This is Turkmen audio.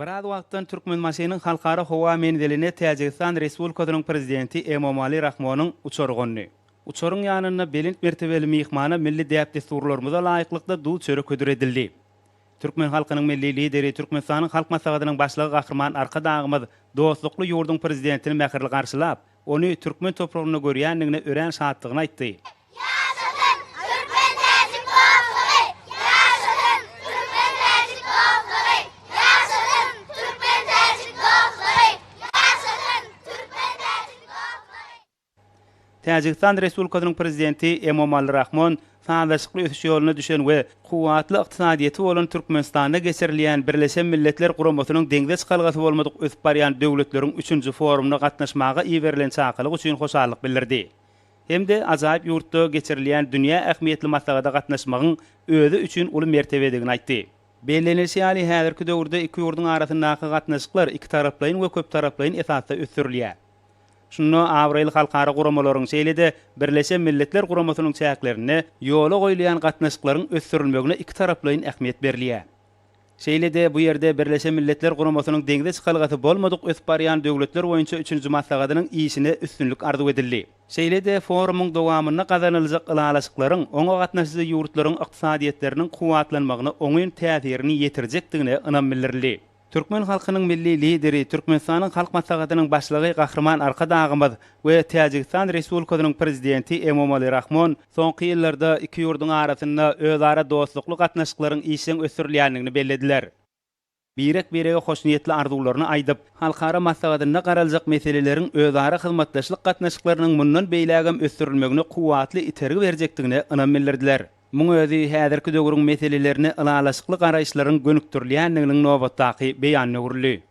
Biraz wagtdan Türkmenmasynyň halkara howa menzeline Täjikistan Respublikasynyň prezidenti Emomali Rahmonyň uçurgyny. Uçuryň ýanyna belint mertebeli mihmana milli däp desturlarymyza laýyklykda duw çörek ködüredildi. Türkmen halkynyň milli lideri Türkmenistanyň halk maslahatynyň başlygy Gahrman Arkadagymyz dostlukly ýurduň prezidentini mähirli garşylap, ony türkmen topragyna görýändigine ören şatlygyny aýtdy. Täjikistan Respublikasynyň prezidenti Emomali Rahmon sağlaşykly ösüş ýoluna düşen we kuwatly ykdysadyety bolan Türkmenistanda geçirilýän Birleşen Milletler Guramasynyň deňdes galgasy bolmadyk ösüp barýan döwletleriň 3-nji forumuna gatnaşmaga iýerilen çakylyk üçin hoşallyk bildirdi. Hemde azaýyp ýurtda geçirilýän dünýä ähmiýetli maslahata gatnaşmagyň özü üçin uly mertebedigini aýtdy. Bellenilse ýaly häzirki döwürde iki ýurduň arasyndaky gatnaşyklar iki taraplaýyn we köp taraplaýyn esasda ösürilýär. Şunu Avril halkara guramalaryň şeýlede Birleşen Milletler Guramasynyň çäklerini ýola goýulýan gatnaşyklaryň ösürilmegine iki taraplaýyn ähmiýet berilýär. Şeýlede bu ýerde Birleşen Milletler Guramasynyň deňde çykalgasy bolmadyk ösüp barýan döwletler boýunça 3-nji maslahatynyň iýisine üstünlük arzu edildi. Şeýlede forumyň dowamyna gazanylajak ýalaşyklaryň oňa gatnaşyjy ýurtlaryň ykdysadyetleriniň kuwatlanmagyna oňyn täsirini ýetirjekdigine ynam bildirildi. Türkmen halkynyň milli lideri Türkmenistanyň halk maslahatynyň başlygy Gahrman Arkadagymyz we Täjikistan Respublikasynyň prezidenti Emomali Rahmon soňky ýyllarda iki ýurduň arasynda özara dostlukly gatnaşyklaryň iýişiň ösürilýändigini bellediler. Birek-birege hoşniýetli arzuwlaryny aýdyp, halkara maslahatyna garalajak meseleleriň özara hyzmatdaşlyk gatnaşyklarynyň mundan beýlägem ösürilmegine kuwatly itergi berjekdigine ynam bildirdiler. Muň özi häzirki döwrüň meselelerini ılalaşykly garaýşlaryň gönükdirýändiginiň nobatdaky beýanyna uruly.